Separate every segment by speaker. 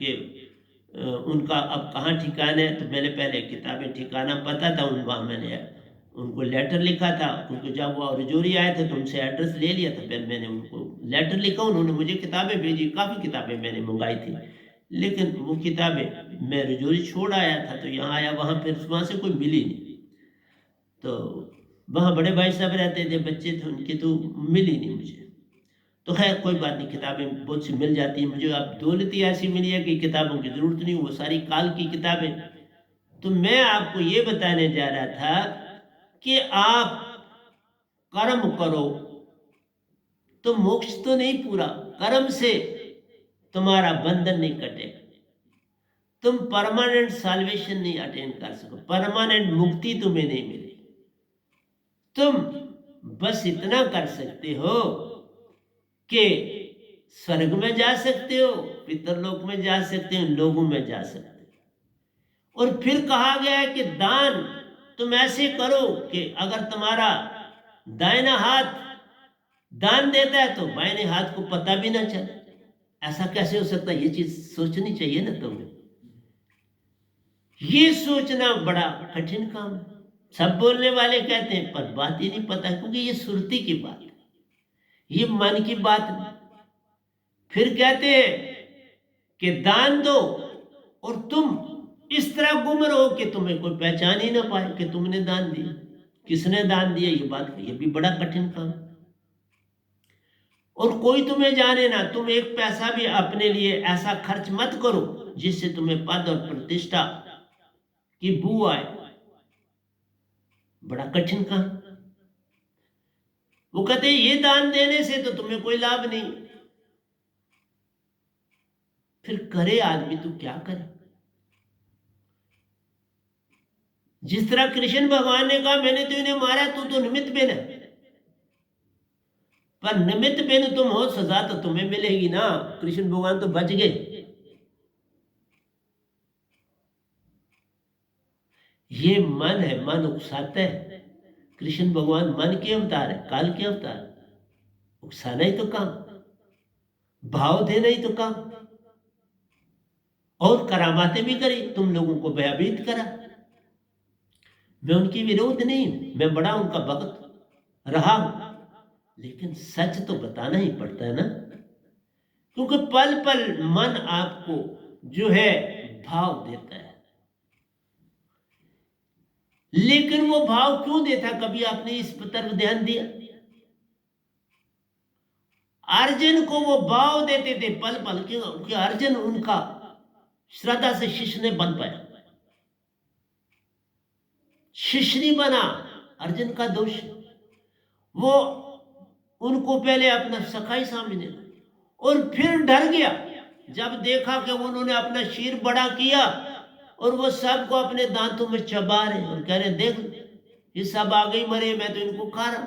Speaker 1: कि उनका अब कहाँ ठिकाना है। तो मैंने पहले किताबें ठिकाना पता था वहाँ मैंने उनको लेटर लिखा था। उनको जब वो रजौरी आए थे तो उनसे एड्रेस ले लिया था। फिर मैंने उनको लेटर लिखा, उन्होंने मुझे किताबें भेजी, काफ़ी किताबें मैंने मँगाई थी। लेकिन वो किताबें मैं रजौरी छोड़ आया था, तो यहाँ आया, वहाँ फिर वहाँ से कोई मिली नहीं। तो वहाँ बड़े भाई साहब रहते थे, बच्चे थे उनके, तो मिली नहीं मुझे। तो खैर कोई बात नहीं, किताबें बहुत सी मिल जाती हैं। मुझे अब दौलत ही ऐसी मिली है कि किताबों की ज़रूरत नहीं, वो सारी काल की किताबें। तो मैं आपको ये बताने जा रहा था कि आप कर्म करो तो मोक्ष तो नहीं पूरा, कर्म से तुम्हारा बंधन नहीं कटे, तुम परमानेंट साल्वेशन नहीं अटेन कर सको, परमानेंट मुक्ति तुम्हें नहीं मिलेगी। तुम बस इतना कर सकते हो कि स्वर्ग में जा सकते हो, पितरलोक में जा सकते हो, लोगों में जा सकते हो। और फिर कहा गया है कि दान तुम ऐसे करो कि अगर तुम्हारा दाहिना हाथ दान देता है तो बाएं हाथ को पता भी ना चले। ऐसा कैसे हो सकता है? ये चीज सोचनी चाहिए ना तुम्हें। ये सोचना बड़ा कठिन काम है। सब बोलने वाले कहते हैं पर बात ही नहीं पता, क्योंकि ये सुरती की बात है, ये मन की बात नहीं। फिर कहते हैं कि दान दो और तुम इस तरह गुम रहो कि तुम्हें कोई पहचान ही ना पाए कि तुमने दान दिया, किसने दान दिया। ये बात, ये भी बड़ा कठिन काम है। और कोई तुम्हें जाने ना, तुम एक पैसा भी अपने लिए ऐसा खर्च मत करो जिससे तुम्हें पद और प्रतिष्ठा की बू आए। बड़ा कठिन काम। वो कहते हैं ये दान देने से तो तुम्हें कोई लाभ नहीं। फिर करे आदमी तो क्या करे? जिस तरह कृष्ण भगवान ने कहा मैंने तो इन्हें मारा, तू तो निमित्त बिन है, पर निमित्त बिन तुम हो, सजा तो तुम्हें मिलेगी ना। कृष्ण भगवान तो बच गए। ये मन है, मन उकसाता है। कृष्ण भगवान मन के अवतार है, काल के अवतार। उकसाना ही तो काम, भाव देना ही तो काम। और करामातें भी करी, तुम लोगों को भयभीत करा। मैं उनकी विरोध नहीं हूं, मैं बड़ा उनका भक्त रहा हूं, लेकिन सच तो बताना ही पड़ता है ना। क्योंकि पल पल मन आपको जो है भाव देता है। लेकिन वो भाव क्यों देता, कभी आपने इस तरफ ध्यान दिया? अर्जुन को वो भाव देते थे पल पल, क्योंकि अर्जुन उनका श्रद्धा से शिष्य ने बन पाया। शिष्य नहीं बना, अर्जुन का दोष। वो उनको पहले अपना सखाई समझने और फिर डर गया जब देखा कि उन्होंने अपना शीर बड़ा किया और वो सबको अपने दांतों में चबा रहे और कह रहे देख ये सब आ गई मरे, मैं तो इनको खा रहा,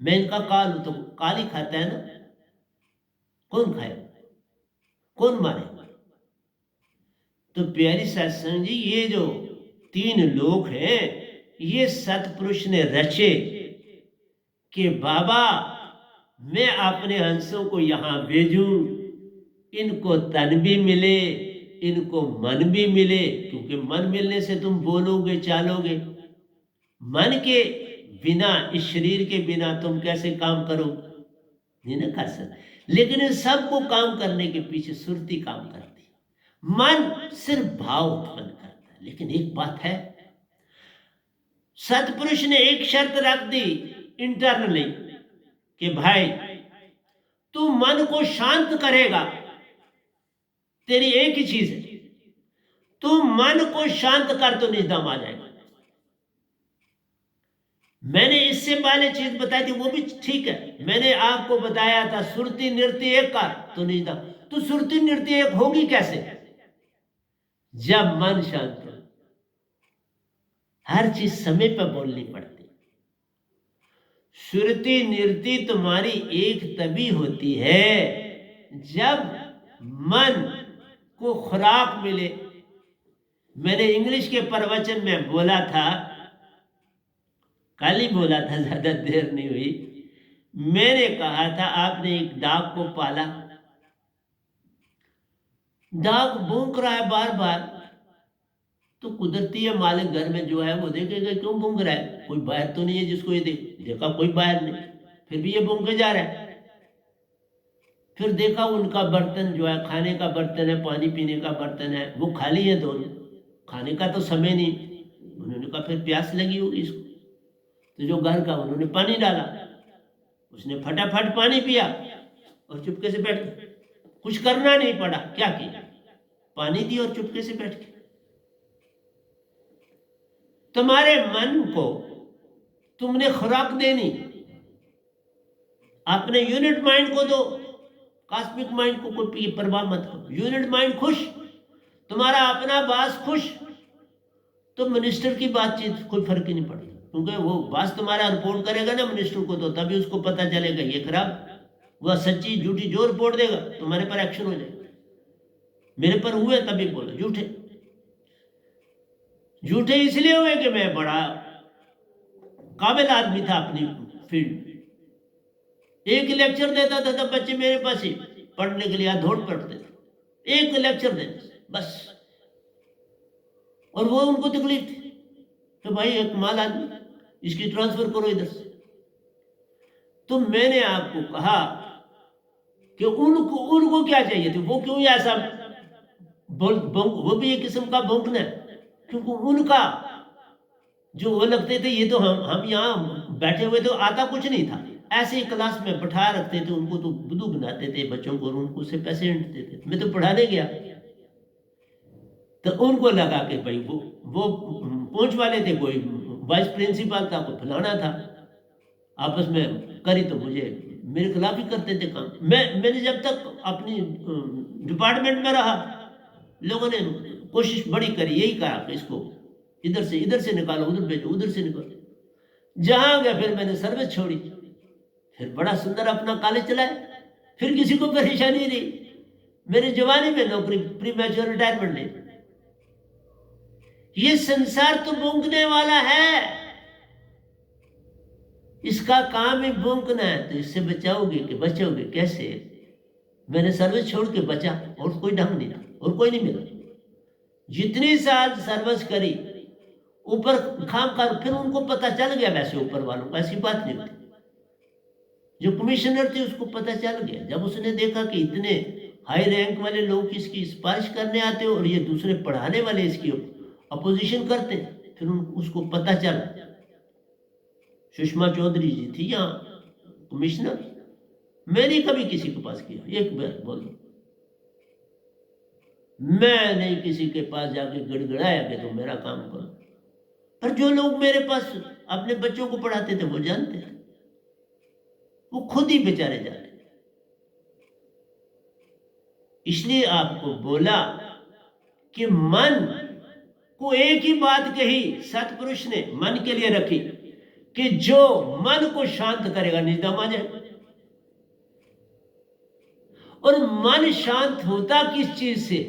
Speaker 1: मैं इनका काल हूं। तो काल ही खाता है ना, कौन खाए, कौन मारे? तो प्यारी सत्संग जी, ये जो तीन लोग हैं ये सतपुरुष ने रचे कि बाबा मैं अपने हंसों को यहां भेजूं, इनको तन भी मिले, इनको मन भी मिले। क्योंकि मन मिलने से तुम बोलोगे चालोगे, मन के बिना, इस शरीर के बिना तुम कैसे काम करोगे? नहीं ना कर सकते। लेकिन इन सबको काम करने के पीछे सुरती काम करती है। मन सिर्फ भाव उत्पन्न करता है। लेकिन एक बात है, सतपुरुष ने एक शर्त रख दी इंटरनली कि भाई तू मन को शांत करेगा, तेरी एक ही चीज है, तू मन को शांत कर तो निजदम आ जाएगा। मैंने इससे पहले चीज बताई थी वो भी ठीक है। मैंने आपको बताया था सुरती नृत्य एक कर तो निजदम। तो सुरती नृत्य एक होगी कैसे? जब मन शांत हो। हर चीज समय पर बोलनी पड़ती। सुरती नृत्य तुम्हारी एक तभी होती है जब मन को खुराक मिले। मैंने इंग्लिश के प्रवचन में बोला था, कल ही बोला था, ज्यादा देर नहीं हुई। मैंने कहा था आपने एक डाक को पाला, डाक भौंक रहा है बार बार, तो कुदरती है मालिक घर में जो है वो देखेगा क्यों भौंक रहा है, कोई बाहर तो नहीं है जिसको ये देखा कोई बाहर नहीं, फिर भी ये भौंके जा रहा है। फिर देखा उनका बर्तन जो है खाने का बर्तन है, पानी पीने का बर्तन है, वो खाली है दोनों, खाने का तो समय नहीं। उन्होंने कहा फिर प्यास लगी होगी इसको, तो जो घर का उन्होंने पानी डाला, उसने फटाफट पानी पिया और चुपके से बैठ गया, कुछ करना नहीं पड़ा, क्या किया, पानी दी और चुपके से बैठ गया। तुम्हारे मन को तुमने खुराक देनी, अपने यूनिट माइंड को दो, कॉस्मिक माइंड को कोई परवाह मत करो। यूनिट माइंड खुश, तुम्हारा अपना बास खुश, तो मिनिस्टर की बातचीत कोई फर्क ही नहीं पड़ेगा, क्योंकि वो बास तुम्हारा रिपोर्ट करेगा ना मिनिस्टर को, तो तभी उसको पता चलेगा ये खराब, वह सच्ची झूठी जो रिपोर्ट देगा तुम्हारे पर एक्शन हो जाएगा। मेरे पर हुए तभी बोलो झूठे, झूठे इसलिए हुए कि मैं बड़ा काबिल आदमी था अपनी फील्ड में, एक लेक्चर देता था तब बच्चे मेरे पास ही पढ़ने के लिए हाथ धोड़ पड़ते थे, एक लेक्चर देते बस, और वो उनको तकलीफ थी कि भाई एक माल आदमी, इसकी ट्रांसफर करो इधर से। तो मैंने आपको कहा कि उनको क्या चाहिए थे, वो क्यों ऐसा वो भी एक किस्म का भौंकना है, क्योंकि उनका जो वो लगते थे ये तो हम यहाँ बैठे हुए तो आता कुछ नहीं था, ऐसे ही क्लास में बैठा रखते थे उनको, तो बुद्धू बनाते थे बच्चों को, उनको से पैसे ऐंठते थे। मैं तो पढ़ाने गया तो उनको लगा कि भाई वो पहुंच वाले थे, कोई वाइस प्रिंसिपल था, कोई फलाना था, आपस में करी तो मुझे मेरे खिलाफ ही करते थे काम। मैंने जब तक अपनी डिपार्टमेंट में रहा, लोगों ने कोशिश बड़ी करी, यही कहा कि इसको इधर से निकालो, उधर भेजो, उधर से निकालो। जहां गया फिर मैंने सर्विस छोड़ी, फिर बड़ा सुंदर अपना कॉलेज चलाया, फिर किसी को परेशानी नहीं, मेरी जवानी में नौकरी, प्री मैच्योर रिटायरमेंट नहीं। ये संसार तो भौंकने वाला है, इसका काम ही भौंकना है, तो इससे बचाओगे कि बचोगे कैसे? मैंने सर्विस छोड़ के बचा, और कोई ढंग नहीं था और कोई नहीं मिला। जितनी साल सर्विस करी ऊपर खाम कर, फिर उनको पता चल गया, वैसे ऊपर वालों को ऐसी बात नहीं होती, जो कमिश्नर थे उसको पता चल गया, जब उसने देखा कि इतने हाई रैंक वाले लोग इसकी सिफारिश करने आते हो और ये दूसरे पढ़ाने वाले इसकी अपोजिशन करते, फिर उसको पता चला। सुषमा चौधरी जी थी यहाँ कमिश्नर, मैंने कभी किसी के पास किया, एक बार बोलो, मैं नहीं किसी के पास जाके गड़गड़ाया कि तुम मेरा काम करो, पर जो लोग मेरे पास अपने बच्चों को पढ़ाते थे वो जानते थे, वो खुद ही बेचारे जाते। इसलिए आपको बोला कि मन को एक ही बात कही सतपुरुष ने मन के लिए रखी कि जो मन को शांत करेगा निजदम आ जाए। और मन शांत होता किस चीज से?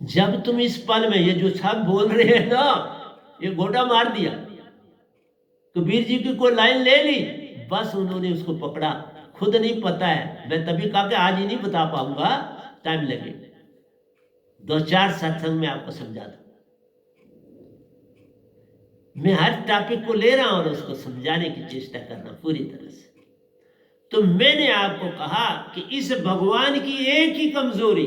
Speaker 1: जब तुम इस पल में ये जो सब बोल रहे हैं ना, ये गोटा मार दिया, कबीर जी की कोई लाइन ले ली, बस उन्होंने उसको पकड़ा, खुद नहीं पता है। मैं तभी कहा कि आज ही नहीं बता पाऊंगा, टाइम लगेगा, 2-4 सत्संग में आपको समझा दूं। मैं हर टॉपिक को ले रहा हूं और उसको समझाने की चेष्टा करना पूरी तरह से। तो मैंने आपको कहा कि इस भगवान की एक ही कमजोरी,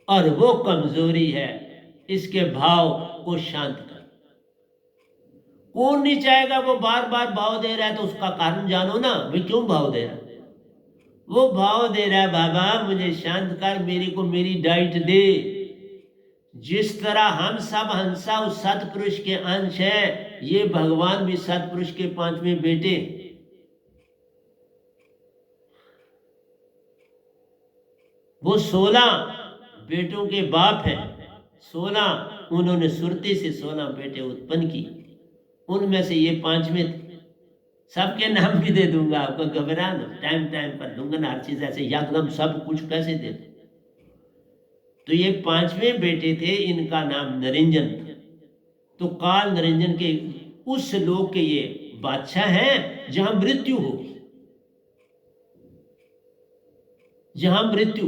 Speaker 1: और वो कमजोरी है इसके भाव को शांत कर। कौन नहीं चाहेगा? वो बार बार भाव दे रहा है तो उसका कारण जानो ना, भाई क्यों भाव दे रहा है? वो भाव दे रहा है, बाबा मुझे शांत कर, मेरे को मेरी डाइट दे। जिस तरह हम सब हंसा उस सतपुरुष के अंश है, ये भगवान भी सतपुरुष के 5वें बेटे। वो 16 बेटों के बाप है, 16 उन्होंने सुरती से 16 बेटे उत्पन्न किए, उनमें से ये 5वें थे। सबके नाम भी दे दूंगा आपको, घबरा ना, टाइम टाइम पर दूंगा ना हर चीज, ऐसे एकदम सब कुछ कैसे दे दूं? तो ये 5वें बेटे थे, इनका नाम निरंजन था। तो काल निरंजन के उस लोक के ये बादशाह हैं जहां मृत्यु होगी। जहां मृत्यु।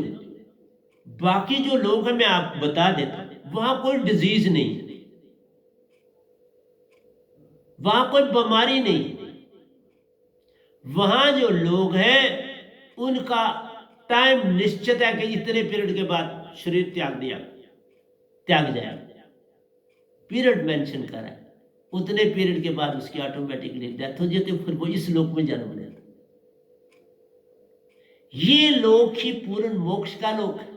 Speaker 1: बाकी जो लोग हैं मैं आपको बता देता हूं, वहां कोई डिजीज नहीं, वहां कोई बीमारी नहीं। वहां जो लोग हैं उनका टाइम निश्चित है कि इतने पीरियड के बाद शरीर त्याग जाएगा। पीरियड मेंशन करा है, उतने पीरियड के बाद उसकी ऑटोमेटिकली डेथ हो जाती है, फिर वो इस लोक में जन्म लेता। ये लोक ही पूर्ण मोक्ष का लोक है,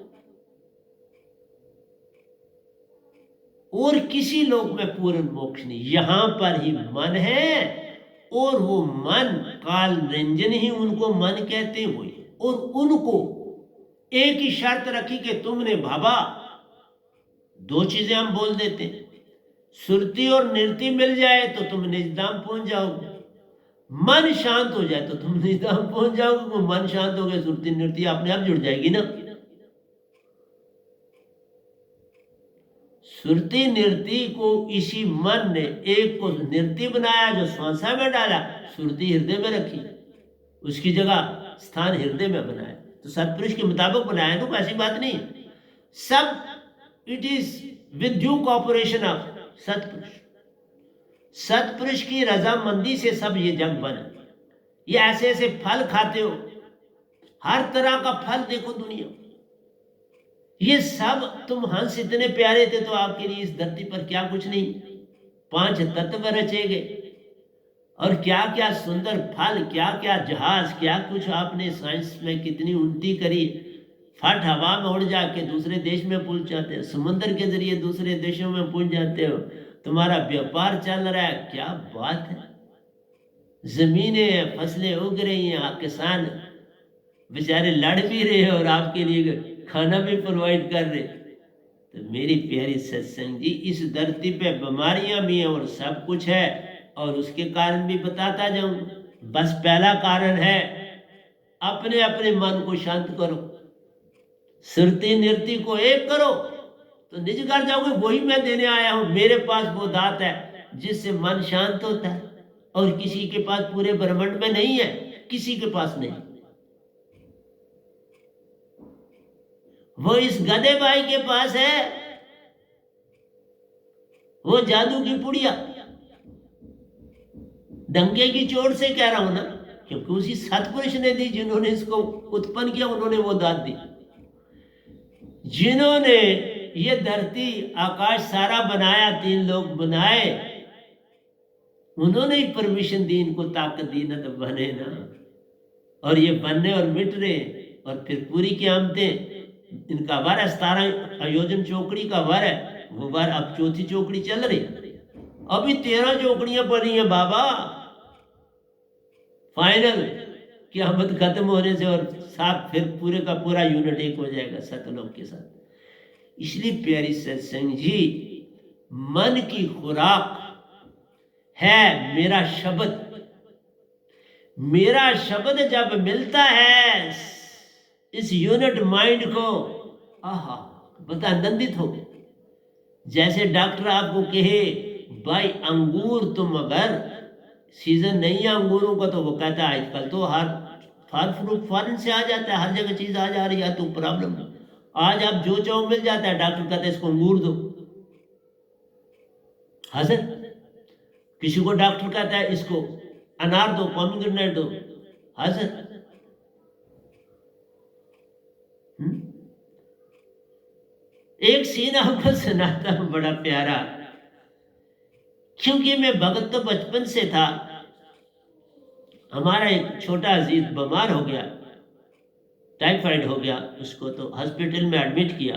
Speaker 1: और किसी लोक में पूर्ण मोक्ष नहीं। यहां पर ही मन है, और वो मन काल निरंजन ही उनको मन कहते हुए, और उनको एक ही शर्त रखी कि तुमने भाबा, दो चीजें हम बोल देते हैं, सुरती और निरति मिल जाए तो तुम निजधाम पहुंच जाओगे, मन शांत हो जाए तो तुम निजधाम पहुंच जाओगे। वो मन शांत हो गए, सुरती निरति अपने आप जुड़ जाएगी ना। सुरती निरति को इसी मन ने एक को निरति बनाया, जो श्वासा में डाला, सुरती हृदय में रखी, उसकी जगह स्थान हृदय में बनाया। तो सतपुरुष के मुताबिक बनाया, तो ऐसी बात नहीं। सब it is with due cooperation of सतपुरुष। सतपुरुष की रजामंदी से सब ये जग बना। ये ऐसे ऐसे फल खाते हो, हर तरह का फल देखो दुनिया, ये सब तुम हंस इतने प्यारे थे तो आपके लिए इस धरती पर क्या कुछ नहीं, 5 तत्व रचे गए, और क्या क्या सुंदर फल, क्या क्या जहाज, क्या कुछ आपने साइंस में कितनी उन्नति करी। फट हवा में उड़ जाके दूसरे देश में पहुंच जाते हो, समुद्र के जरिए दूसरे देशों में पहुंच जाते हो, तुम्हारा व्यापार चल रहा है, क्या बात है। जमीनें फसलें उग रही हैं, किसान बेचारे लड़ भी रहे हैं और आपके लिए खाना भी प्रोवाइड कर रहे। तो मेरी प्यारी सत्संग जी, इस धरती पे बीमारियां भी हैं और सब कुछ है, और उसके कारण भी बताता जाऊं। बस पहला कारण है, अपने अपने मन को शांत करो, सुरती निरति को एक करो तो निज कर जाओगे। वही मैं देने आया हूं, मेरे पास वो दात है जिससे मन शांत होता है, और किसी के पास पूरे ब्रह्मांड में नहीं है, किसी के पास नहीं। वो इस गधे भाई के पास है, वो जादू की पुड़िया। डंके की चोट से कह रहा हूं ना, क्योंकि उसी सतपुरुष ने दी, जिन्होंने इसको उत्पन्न किया, उन्होंने वो दात दी। जिन्होंने ये धरती आकाश सारा बनाया, 3 लोग बनाए, उन्होंने ही परमिशन दी, इनको ताकत दी ना, तो बने ना। और ये बनने और मिट रहे, और फिर पूरी क़यामतें। इनका वर है 17 आयोजन चौकड़ी का वर है, वो वर अब 4थी चौकड़ी चल रही, अभी 13 चौकड़ियां बनी है बाबा। फाइनल क़यामत खत्म होने से, और साथ फिर पूरे का पूरा यूनिट एक हो जाएगा सतलोक के साथ। इसलिए प्यारी सत्संग जी, मन की खुराक है मेरा शब्द। मेरा शब्द जब मिलता है इस यूनिट माइंड को, आहा, बता आनंदित हो। जैसे डॉक्टर आपको कहे भाई अंगूर तुम अगर सीजन नहीं है अंगूरों का, तो वो कहता है आजकल तो हर फल फ्रूट फॉरन से आ जाता है, हर जगह चीज आ जा रही है, तो प्रॉब्लम नहीं। आज आप जो चाहो मिल जाता है, डॉक्टर कहते हैं इसको अंगूर दो। हाँ सर, किसी को डॉक्टर कहता है इसको अनार दो, पोमीग्रेनेट दो। हाँ सर। एक सीन आपको सुनाता हूं बड़ा प्यारा, क्योंकि मैं भगत तो बचपन से था। हमारा एक छोटा अजीज बीमार हो गया, टाइफाइड हो गया उसको, तो हॉस्पिटल में एडमिट किया।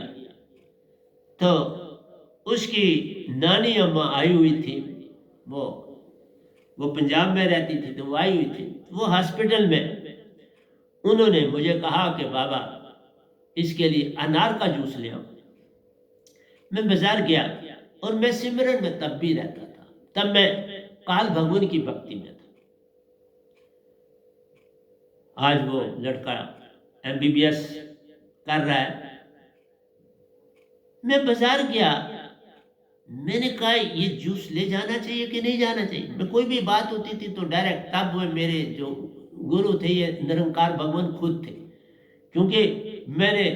Speaker 1: तो उसकी नानी अम्मा आई हुई थी, वो पंजाब में रहती थी, तो वो आई हुई थी। वो हॉस्पिटल में उन्होंने मुझे कहा कि बाबा इसके लिए अनार का जूस ले आओ। मैं बाजार गया, और मैं सिमरन में तब भी रहता था, तब मैं काल भगवान की भक्ति में था। आज वो लड़का MBBS कर रहा है। मैं बाजार गया, मैंने कहा ये जूस ले जाना चाहिए कि नहीं जाना चाहिए। मैं कोई भी बात होती थी तो डायरेक्ट, तब वो मेरे जो गुरु थे ये निरंकार भगवान खुद थे, क्योंकि मैंने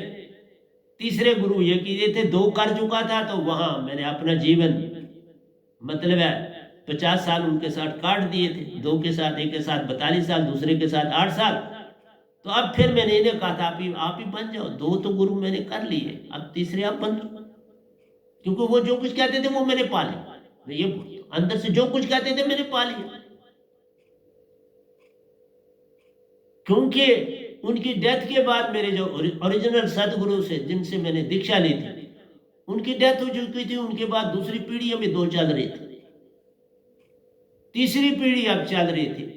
Speaker 1: तीसरे गुरु ये किए थे, 2 कर चुका था, तो वहां मैंने अपना जीवन मतलब है 50 साल उनके साथ काट दिए थे, 2 के साथ, एक के साथ 42 साल, दूसरे के साथ 8 साल। तो अब फिर मैंने इन्हें कहा था आप ही बन जाओ, 2 तो गुरु मैंने कर लिए, अब तीसरे आप बन जाओ, क्योंकि वो जो कुछ कहते थे वो मैंने पा लिया। मैं ये अंदर से जो कुछ कहते थे मैंने पा लिया, क्योंकि उनकी डेथ के बाद मेरे जो ओरिजिनल सदगुरु से जिनसे मैंने दीक्षा ली थी, उनकी डेथ हो चुकी थी। उनके बाद दूसरी पीढ़ी अभी 2 चल रही थी, तीसरी पीढ़ी अब चल रही थी,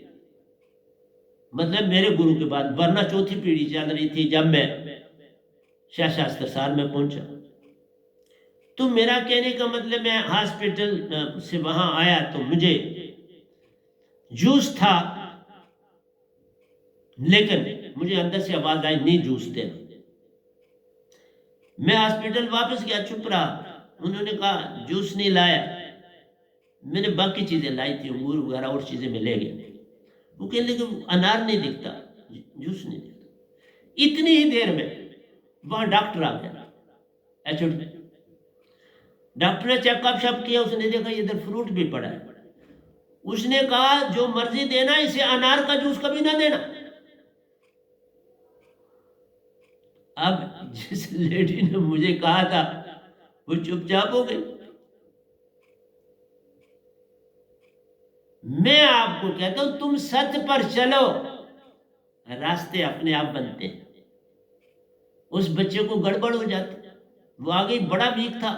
Speaker 1: मतलब मेरे गुरु के बाद, वरना चौथी पीढ़ी चल रही थी जब मैं शास्त्र सार में पहुंचा। तो मेरा कहने का मतलब, मैं हॉस्पिटल से वहां आया तो मुझे जूस था, लेकिन मुझे अंदर से आवाज आई नहीं जूस देना। मैं हॉस्पिटल वापस गया, चुप रहा। उन्होंने कहा जूस नहीं लाया, मैंने बाकी चीजें लाई थी, अंगूर वगैरह और चीजें में ले गए। वो कहने लगे अनार नहीं दिखता, जूस नहीं दिखता। इतनी ही देर में वहां डॉक्टर आ गया, एचओडी डॉक्टर ने चेकअप शप किया, उसने देखा इधर फ्रूट भी पड़ा है। उसने कहा जो मर्जी देना, इसे अनार का जूस कभी ना देना। अब जिस लेडी ने मुझे कहा था वो चुपचाप हो गई। मैं आपको कहता हूं तुम सत्य पर चलो, रास्ते अपने आप बनते हैं। उस बच्चे को गड़बड़ हो जाती, वो आगे बड़ा वीक था।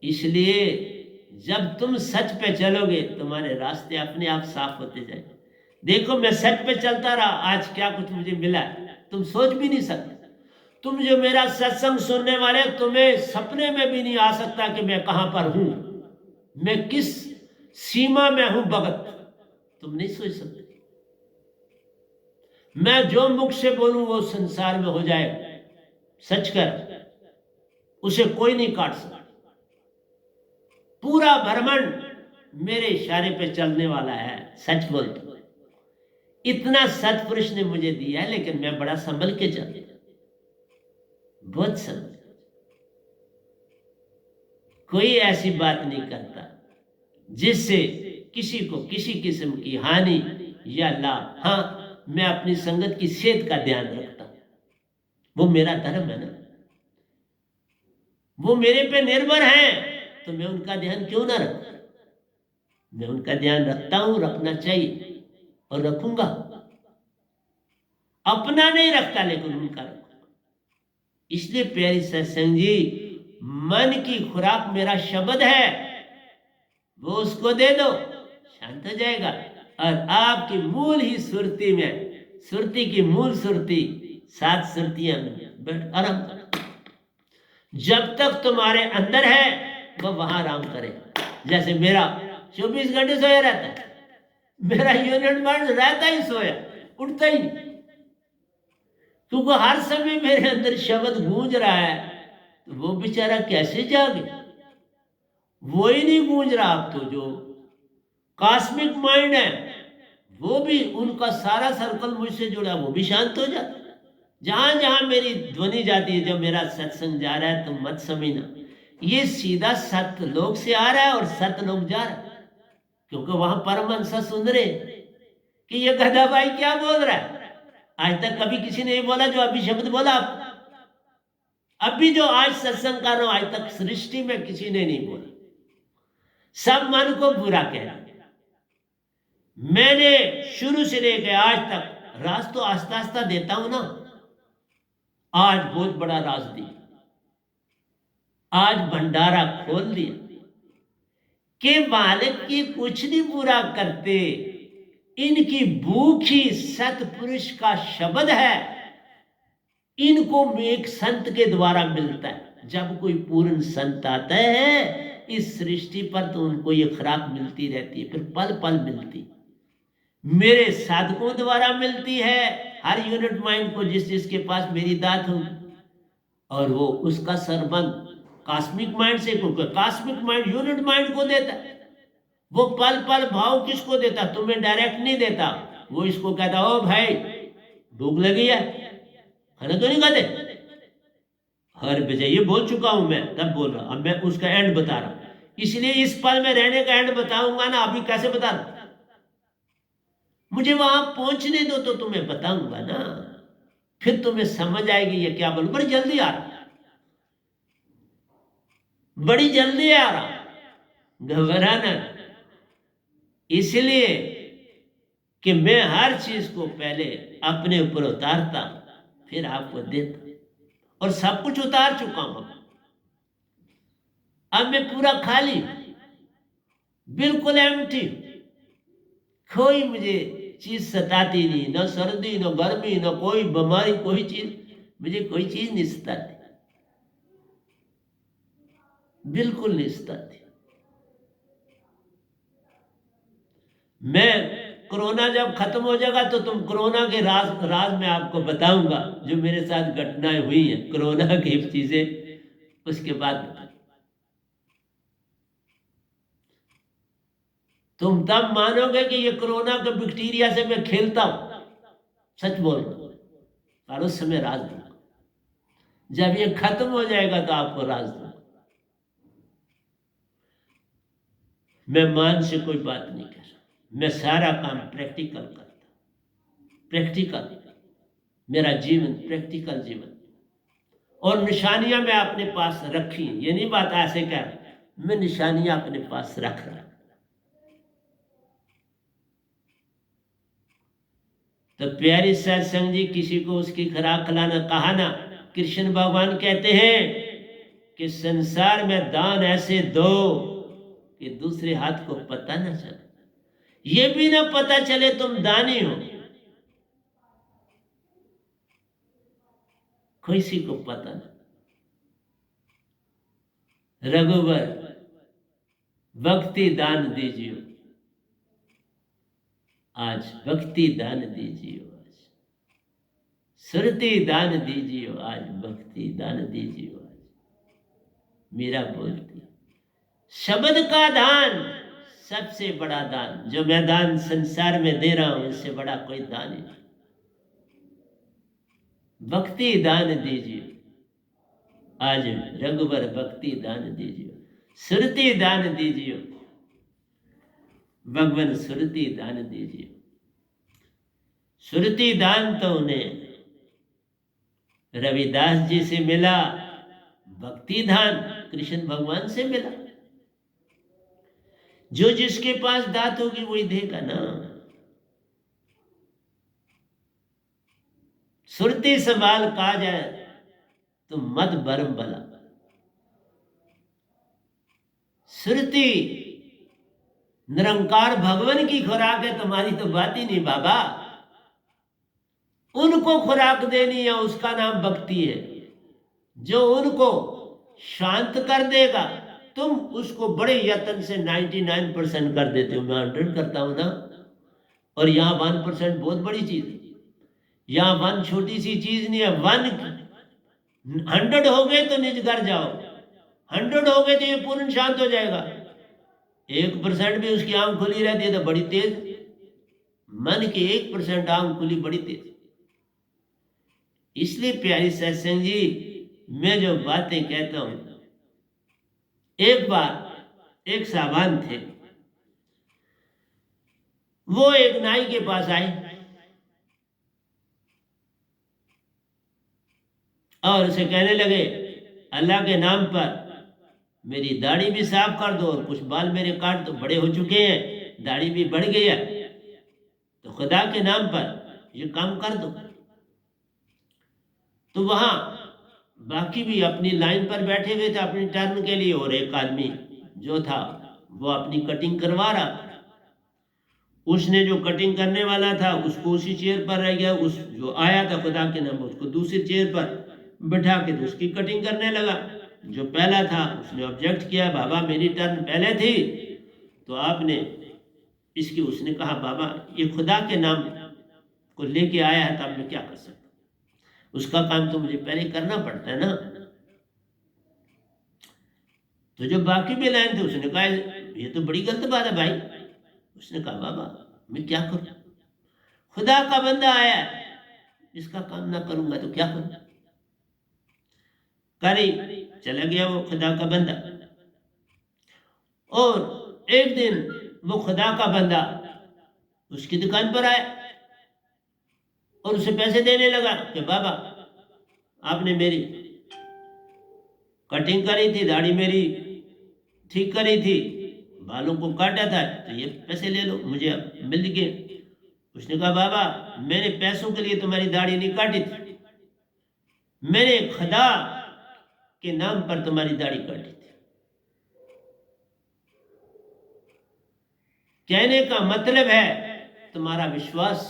Speaker 1: इसलिए जब तुम सच पे चलोगे तुम्हारे रास्ते अपने आप साफ होते जाएंगे। देखो मैं सच पे चलता रहा, आज क्या कुछ मुझे मिला तुम सोच भी नहीं सकते। तुम जो मेरा सत्संग सुनने वाले, तुम्हें सपने में भी नहीं आ सकता कि मैं कहां पर हूं, मैं किस सीमा में हूं भगत, तुम नहीं सोच सकते। मैं जो मुख से बोलूं वो संसार में हो जाए, सच कर उसे कोई नहीं काट सकता। पूरा ब्रह्मांड मेरे इशारे पे चलने वाला है, सच बोलते। इतना सत्पुरुष ने मुझे दिया है, लेकिन मैं बड़ा संभल के चलता, बहुत संभल। कोई ऐसी बात नहीं करता जिससे किसी को किसी किस्म की हानि या लाभ। हाँ, मैं अपनी संगत की सेहत का ध्यान रखता हूं, वो मेरा धर्म है ना। वो मेरे पे निर्भर हैं, तो मैं उनका ध्यान क्यों ना रखूं। मैं उनका ध्यान रखता हूं, रखना चाहिए और रखूंगा। अपना नहीं रखता, लेकिन उनका रखूंगा। इसलिए प्यारी सत्संग जी, मन की खुराक मेरा शब्द है, वो उसको दे दो, शांत हो जाएगा। और आपकी मूल ही सुरती में, सुरती की मूल सुरती 7 सुरतियां बैठ आराम करो। जब तक तुम्हारे अंदर है वो वहां आराम करे। जैसे मेरा 24 घंटे सोया रहता है, मेरा यूनिट माइंड रहता ही सोया, उठता ही नहीं, क्योंकि हर समय मेरे अंदर शब्द गूंज रहा है। तो वो बेचारा कैसे जागे, वो ही नहीं गूंज रहा। अब तो जो कॉस्मिक माइंड है वो भी, उनका सारा सर्कल मुझसे जुड़ा, वो भी शांत हो जाता। जहां जहां मेरी ध्वनि जाती है, जब मेरा सत्संग जा रहा है, तो मत समझना ये सीधा सतलोक से आ रहा है और सतलोक जा रहा है, क्योंकि वहां परमहंस सुन रहे कि ये गधा भाई क्या बोल रहा है। आज तक कभी किसी ने बोला जो अभी शब्द बोला, अभी जो आज सत्संग कर रहा हूं, आज तक सृष्टि में किसी ने नहीं बोला। सब मन को बुरा कह रहा। मैंने शुरू से लेकर आज तक राज तो आस्ता आस्ता देता हूं ना। आज बहुत बड़ा राज दिया, आज भंडारा खोल दिया कि मालिक की कुछ नहीं बुरा करते, इनकी भूख ही सतपुरुष का शब्द है। इनको एक संत के द्वारा मिलता है। जब कोई पूर्ण संत आता है इस सृष्टि पर, तो उनको ये खुराक मिलती रहती है, फिर पल पल मिलती। मेरे साधकों द्वारा मिलती है, हर यूनिट माइंड को जिस जिसके पास मेरी दात होगी, और वो उसका संबंध कॉस्मिक माइंड से, क्योंकि कॉस्मिक माइंड यूनिट माइंड को देता है। वो पल पल भाव किसको देता, तुम्हें डायरेक्ट नहीं देता, वो इसको कहता, ओ भाई भूख लगी है, खाना तो नहीं खाते? हर बजे ये बोल चुका हूं मैं, तब बोल रहा, अब मैं उसका एंड बता रहा हूं। इसलिए इस पल में रहने का एंड बताऊंगा ना, अभी कैसे बता रहा, मुझे वहां पहुंचने दो तो तुम्हें बताऊंगा ना, फिर तुम्हें समझ आएगी ये क्या बोलूं। बड़ी जल्दी आ रहा, बड़ी जल्दी आ रहा, घबराना। इसलिए कि मैं हर चीज को पहले अपने ऊपर उतारता, फिर आपको देता, और सब कुछ उतार चुका हूं। अब मैं पूरा खाली, बिल्कुल एम्प्टी, कोई मुझे चीज सताती नहीं, न सर्दी न गर्मी न कोई बीमारी, कोई चीज, मुझे कोई चीज नहीं सताती, बिल्कुल नहीं सताती। मैं कोरोना जब खत्म हो जाएगा तो तुम कोरोना के राज राज में आपको बताऊंगा, जो मेरे साथ घटनाएं हुई हैं कोरोना की चीजें, उसके बाद तुम तब मानोगे कि ये कोरोना के बैक्टीरिया से मैं खेलता हूं, सच बोल रहा हूं। और उस समय राज दूंगा, जब ये खत्म हो जाएगा तो आपको राज दूंगा। मैं मान से कोई बात नहीं कर रहा, मैं सारा काम प्रैक्टिकल करता, प्रैक्टिकल, मेरा जीवन प्रैक्टिकल जीवन, और निशानियां मैं अपने पास रखी। ये नहीं बात ऐसे कर, मैं निशानियां अपने पास रख रहा। तो प्यारी सत्संग जी, किसी को उसकी खुराक खिलाना, कहा ना, कृष्ण भगवान कहते हैं कि संसार में दान ऐसे दो कि दूसरे हाथ को पता ना चले, ये भी ना पता चले तुम दानी हो, किसी को पता ना। रघुवर भक्ति दान दीजिए, आज भक्ति दान दीजिए, आज सुरति दान दीजिए, आज भक्ति दान दीजिए। आज मीरा बोलती, शब्द का दान सबसे बड़ा दान, जो मैं दान संसार में दे रहा हूं इससे बड़ा कोई दान नहीं। भक्ति दान दीजिए, आज रघुवर भक्ति दान दीजिए, सुरति दान दीजिए, भगवान सुरति दान दीजिए। सुरति दान तो उन्हें रविदास जी से मिला, भक्ति दान कृष्ण भगवान से मिला। जो जिसके पास दात होगी वही देगा ना। सुरती संभाल कहा जाए तो मत बरम बला, सुरती निरंकार भगवान की खुराक है, तुम्हारी तो बात ही नहीं बाबा। उनको खुराक देनी है, उसका नाम भक्ति है। जो उनको शांत कर देगा, तुम उसको बड़े यत्न से 99% कर देते हो, मैं 100 करता हूं ना। और यहाँ 1% बहुत बड़ी चीज है, यहाँ 1 छोटी सी चीज नहीं है। 100 हो गए तो निज घर जाओ, 100 हो गए तो ये पूर्ण शांत हो जाएगा। 1% भी उसकी आंख खुली रहती है तो बड़ी तेज, मन की 1% आंख खुली बड़ी तेज। इसलिए प्यारी सत्संग जी, मैं जो बातें कहता हूं, एक बार एक साहबान थे, वो एक नाई के पास आए और उसे कहने लगे, अल्लाह के नाम पर मेरी दाढ़ी भी साफ कर दो और कुछ बाल मेरे काट दो, बड़े हो चुके हैं, दाढ़ी भी बढ़ गई है, तो खुदा के नाम पर ये काम कर दो। तो वहां बाकी भी अपनी लाइन पर बैठे हुए थे अपनी टर्न के लिए, और एक आदमी जो था वो अपनी कटिंग करवा रहा था। उसने जो कटिंग करने वाला था उसको उसी चेयर पर रह गया, उस जो आया था खुदा के नाम उसको दूसरी चेयर पर बैठा के तो उसकी कटिंग करने लगा। जो पहला था उसने ऑब्जेक्ट किया, बाबा मेरी टर्न पहले थी तो आपने इसकी, उसने कहा बाबा ये खुदा के नाम को लेके आया है, तब मैं क्या कर सकता, उसका काम तो मुझे पहले करना पड़ता है ना। तो जो बाकी भी लाइन थे उसने कहा ये तो बड़ी गलत बात है भाई। उसने कहा बाबा मैं क्या करूं, खुदा का बंदा आया है, इसका काम ना करूंगा तो क्या करूं। करी चला गया वो खुदा का बंदा, और एक दिन वो खुदा का बंदा उसकी दुकान पर आया और उसे पैसे देने लगा कि बाबा आपने मेरी कटिंग करी थी, दाढ़ी मेरी ठीक करी थी, बालों को काटा था, तो ये पैसे ले लो, मुझे अब मिल गए। उसने कहा बाबा मैंने पैसों के लिए तुम्हारी दाढ़ी नहीं काटी थी, मैंने खुदा के नाम पर तुम्हारी दाढ़ी काटी थी। कहने का मतलब है तुम्हारा विश्वास,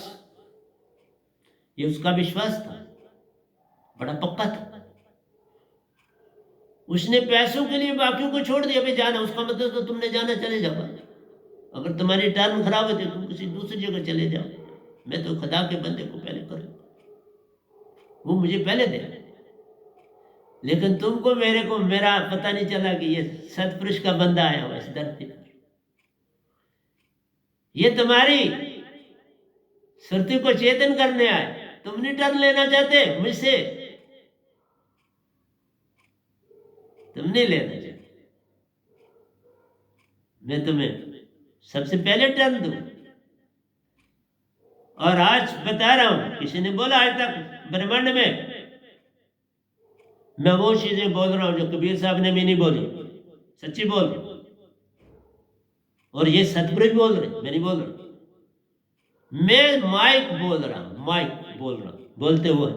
Speaker 1: ये उसका विश्वास था, बड़ा पक्का था। उसने पैसों के लिए बाकियों को छोड़ दिया, भाई जाना, उसका मतलब तो तुमने जाना, चले जाओ, अगर तुम्हारी टर्म खराब है तो तुम किसी दूसरी जगह चले जाओ, मैं तो खुदा के बंदे को पहले करूं, वो मुझे पहले दे। लेकिन तुमको मेरे को मेरा पता नहीं चला कि ये सतपुरुष का बंदा आया हुआ इस धरती पर, ये तुम्हारी सुरती को चेतन करने आए। तुम नहीं टर्न लेना चाहते मुझसे, तुम नहीं लेना चाहते, मैं तुम्हें सबसे पहले टर्न दूं। और आज बता रहा हूं, किसी ने बोला आज तक ब्रह्मांड में, मैं वो चीजें बोल रहा हूं जो कबीर साहब ने भी नहीं बोली, सच्ची बोल रहा हूं। और ये सतपुरुष बोल रहे, मैं नहीं बोल रहा, मैं माइक बोल रहा हूं, माइक बोल रहा हूं, बोलते हुए।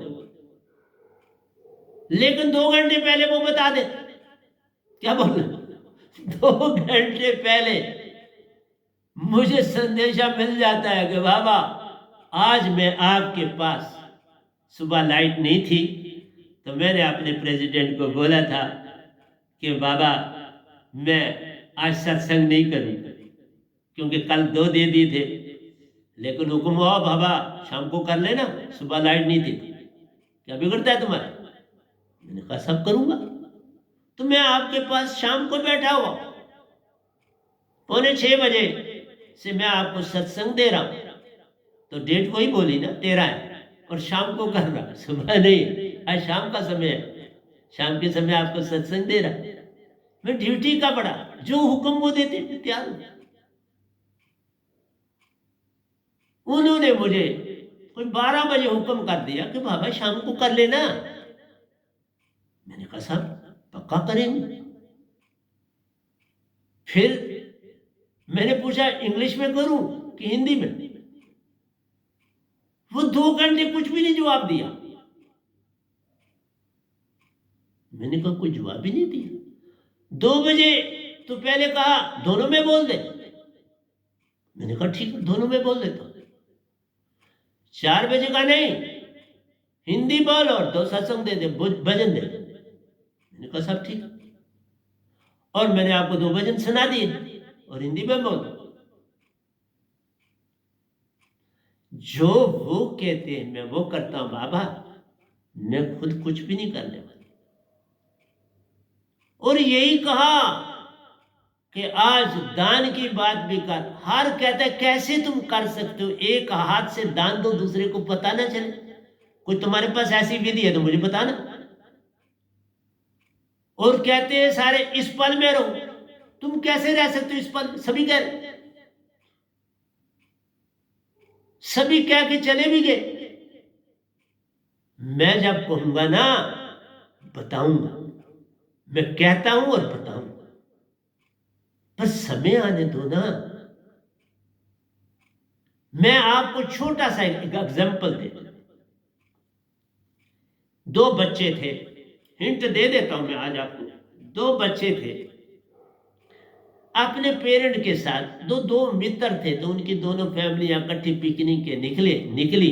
Speaker 1: लेकिन 2 घंटे पहले वो बता दे क्या बोलना। 2 घंटे पहले मुझे संदेशा मिल जाता है कि बाबा आज मैं आपके पास, सुबह लाइट नहीं थी तो मैंने अपने प्रेसिडेंट को बोला था कि बाबा मैं आज सत्संग नहीं करूंगा, क्योंकि कल 2 दे दिए थे, लेकिन हुक्म हुआ बाबा शाम को कर लेना, सुबह लाइट नहीं थी, क्या बिगड़ता है तुम्हारा। मैंने कहा सब करूंगा। तो मैं आपके पास शाम को बैठा हुआ, 5:45 बजे से मैं आपको सत्संग दे रहा हूं, तो डेट वही बोली ना 13 है, और शाम को कर रहा, सुबह नहीं, आज शाम का समय है, शाम के समय आपको सत्संग दे रहा। मैं ड्यूटी का बड़ा, जो हुक्म वो देते तैयार। उन्होंने मुझे कोई 12 बजे हुक्म कर दिया कि बाबा शाम को कर लेना। मैंने कहा साहब पक्का करेंगे। फिर मैंने पूछा इंग्लिश में करूं कि हिंदी में, वो 2 घंटे कुछ भी नहीं जवाब दिया। मैंने कहा कोई जवाब ही नहीं दिया। 2 बजे तो पहले कहा दोनों में बोल दे, मैंने कहा ठीक है दोनों में बोल देता हूं। 4 बजे का नहीं, हिंदी बोल और 2 सत्संग दे दे, भजन दे दे। मैंने कहा सब ठीक, और मैंने आपको 2 भजन सुना दिए और हिंदी में बोल। जो वो कहते हैं मैं वो करता हूं बाबा, मैं खुद कुछ भी नहीं करने वाला। और यही कहा कि आज दान की बात भी कर। हर कहता है कैसे तुम कर सकते हो, एक हाथ से दान दो दूसरे को पता ना चले। कोई तुम्हारे पास ऐसी विधि है तो मुझे बताना। और कहते हैं सारे इस पल में रहो, तुम कैसे रह सकते हो इस पल में, सभी कह रहे, सभी कह के चले भी गए। मैं जब कहूंगा ना बताऊंगा, मैं कहता हूं और बताऊंगा, पर समय आने दो ना। मैं आपको छोटा सा एक एग्जांपल देता हूं। 2 बच्चे थे, हिंट दे देता हूं मैं आज आपको। 2 बच्चे थे अपने पेरेंट के साथ, दो मित्र थे, तो उनकी दोनों फैमिलियां इकट्ठी पिकनिक के निकली।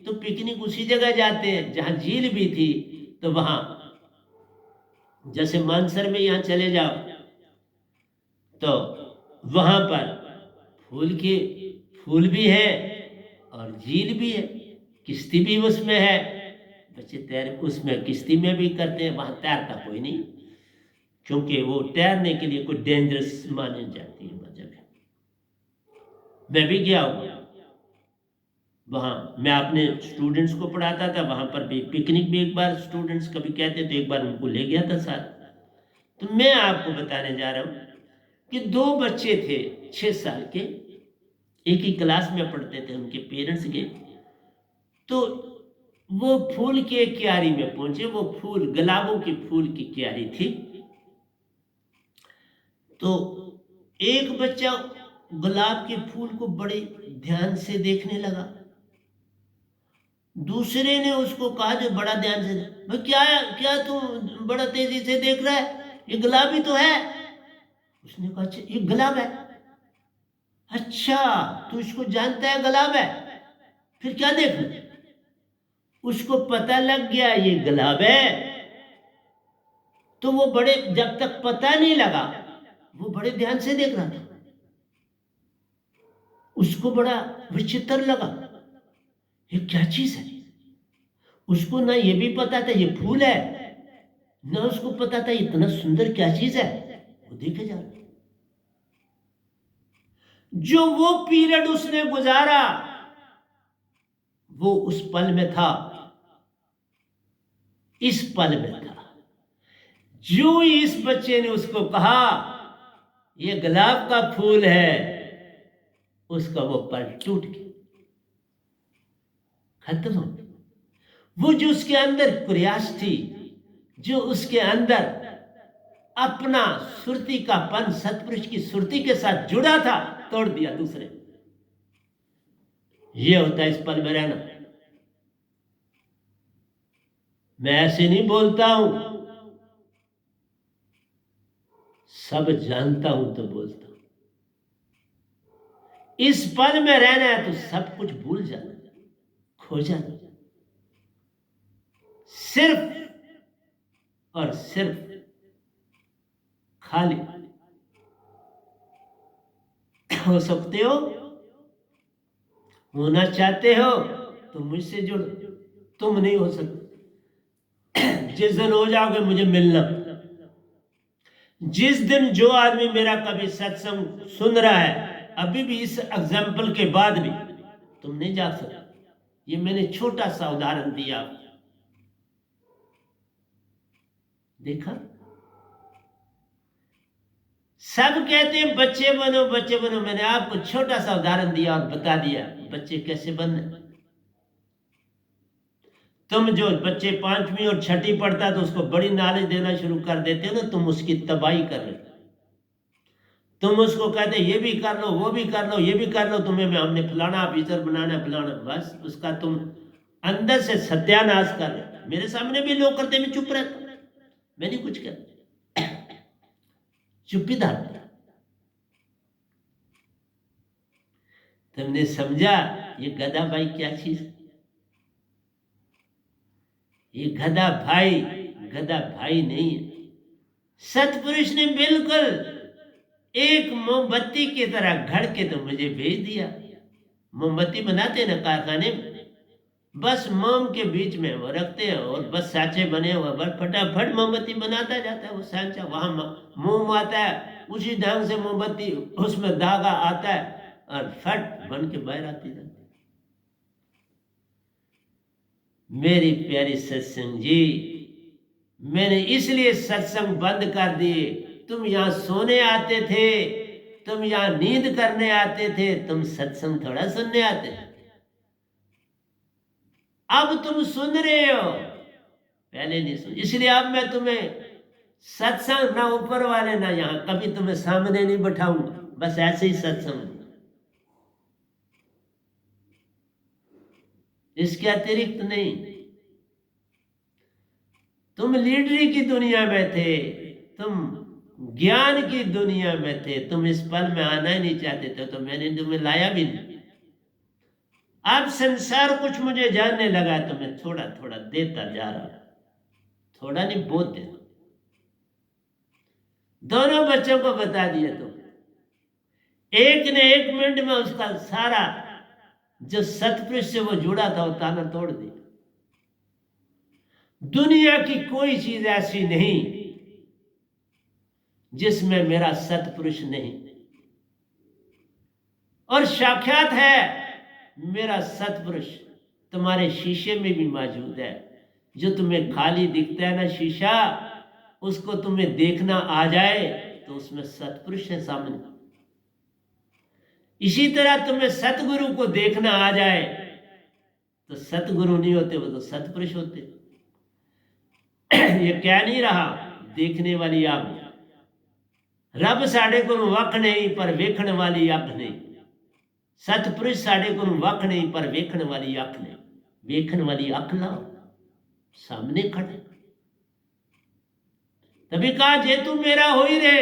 Speaker 1: तो पिकनिक उसी जगह जाते हैं जहां झील भी थी। तो वहां जैसे मानसर में यहां चले जाओ तो वहां पर फूल भी है और झील भी है, किश्ती भी उसमें है। बच्चे तैर उसमें किश्ती में भी करते हैं, वहां तैरता कोई नहीं, क्योंकि वो तैरने के लिए कोई डेंजरस मानी जाती है जगह। मैं भी गया हूं, वहाँ मैं अपने स्टूडेंट्स को पढ़ाता था, वहाँ पर भी पिकनिक भी एक बार स्टूडेंट्स कभी कहते तो एक बार उनको ले गया था साथ। तो मैं आपको बताने जा रहा हूँ कि 2 बच्चे थे 6 साल के, एक ही क्लास में पढ़ते थे, उनके पेरेंट्स गए तो वो फूल की एक क्यारी में पहुंचे। वो फूल गुलाबों की फूल की क्यारी थी। तो एक बच्चा गुलाब के फूल को बड़े ध्यान से देखने लगा। दूसरे ने उसको कहा जो बड़ा ध्यान से, भाई क्या क्या तू बड़ा तेजी से देख रहा है, ये गुलाब ही तो है। उसने कहा अच्छा ये गुलाब है, अच्छा तू इसको जानता है गुलाब है, फिर क्या देखना। उसको पता लग गया ये गुलाब है। तो वो बड़े, जब तक पता नहीं लगा वो बड़े ध्यान से देख रहा था। उसको बड़ा विचित्र लगा, ये क्या चीज है। उसको ना ये भी पता था ये फूल है, ना उसको पता था इतना सुंदर क्या चीज है। वो देखे जा रहा, जो वो पीरियड उसने गुजारा वो उस पल में था, इस पल में था। जो इस बच्चे ने उसको कहा ये गुलाब का फूल है, उसका वो पल टूट गया, खत्म हो गया। वो जो उसके अंदर प्रयास थी, जो उसके अंदर अपना सुरती का पन सतपुरुष की सुरती के साथ जुड़ा था, तोड़ दिया दूसरे। ये होता है इस पल में रहना। मैं ऐसे नहीं बोलता हूं, सब जानता हूं तो बोलता हूं। इस पल में रहना है तो सब कुछ भूल जाना, खो जाना, सिर्फ और सिर्फ खाली हो सकते हो, होना चाहते हो तो मुझसे जुड़ो, तुम नहीं हो सकते। जिस दिन हो जाओगे मुझे मिलना, जिस दिन जो आदमी मेरा कभी सत्संग सुन रहा है, अभी भी इस एग्जाम्पल के बाद भी तुम नहीं जा सकते। ये मैंने छोटा सा उदाहरण दिया, देखा। सब कहते हैं बच्चे बनो बच्चे बनो, मैंने आपको छोटा सा उदाहरण दिया और बता दिया बच्चे कैसे बनने। तुम जो बच्चे 5वीं और 6ठी पढ़ता तो उसको बड़ी नॉलेज देना शुरू कर देते हो ना, तुम उसकी तबाही कर रहे हो। तुम उसको कहते ये भी कर लो वो भी कर लो ये भी कर लो, तुम्हें हमने फलाना ऑफिसर बनाना है फलाना, बस उसका तुम अंदर से सत्यानाश कर रहे हो। मेरे सामने भी लोग करते, मैं चुप रहता, मैं नहीं कुछ कहता, चुप्पी धारता। तुमने समझा ये गधा भाई क्या चीज, ये गधा भाई नहीं है। सतपुरुष ने बिल्कुल एक मोमबत्ती की तरह घड़ के तो मुझे भेज दिया। मोमबत्ती बनाते ना कारखाने में, बस मोम के बीच में वो रखते हैं और बस सांचे बने हुए, बस फटाफट मोमबत्ती बनाता जाता है। वो सांचा वहां मोम आता है, उसी ढंग से मोमबत्ती उसमें धागा आता है और फट बन के बाहर आती जाती। मेरी प्यारी सत्संग जी, मैंने इसलिए सत्संग बंद कर दिए। तुम यहां सोने आते थे, तुम यहां नींद करने आते थे, तुम सत्संग थोड़ा सुनने आते थे। अब तुम सुन रहे हो, पहले नहीं सुन। इसलिए अब मैं तुम्हें सत्संग ना ऊपर वाले ना यहां कभी तुम्हें सामने नहीं बैठाऊंगा, बस ऐसे ही सत्संग, इसके अतिरिक्त नहीं। तुम लीडरी की दुनिया में थे, तुम ज्ञान की दुनिया में थे, तुम इस पल में आना ही नहीं चाहते थे तो मैंने तुम्हें लाया भी नहीं। अब संसार कुछ मुझे जानने लगा तो मैं थोड़ा थोड़ा देता जा रहा हूं, थोड़ा नहीं बहुत देता। दोनों बच्चों को बता दिया तो एक ने 1 मिनट में उसका सारा जो सतपुरुष से वो जुड़ा था वो ताना तोड़ दिया। दुनिया की कोई चीज ऐसी नहीं जिसमें मेरा सतपुरुष नहीं, और साक्षात है मेरा सतपुरुष तुम्हारे शीशे में भी मौजूद है। जो तुम्हें खाली दिखता है ना शीशा, उसको तुम्हें देखना आ जाए तो उसमें सतपुरुष है सामने। इसी तरह तुम्हें सतगुरु को देखना आ जाए तो सतगुरु नहीं होते, वो तो सतपुरुष होते। ये क्या नहीं रहा देखने वाली आंख, रब साढ़े को वख नहीं पर वेखण वाली अख नहीं। सतपुरुष साढ़े को वख नहीं पर वेखण वाली अख नहीं। वेखण वाली अख लाओ, सामने खड़े। तभी कहा जे तू मेरा हो ही रे,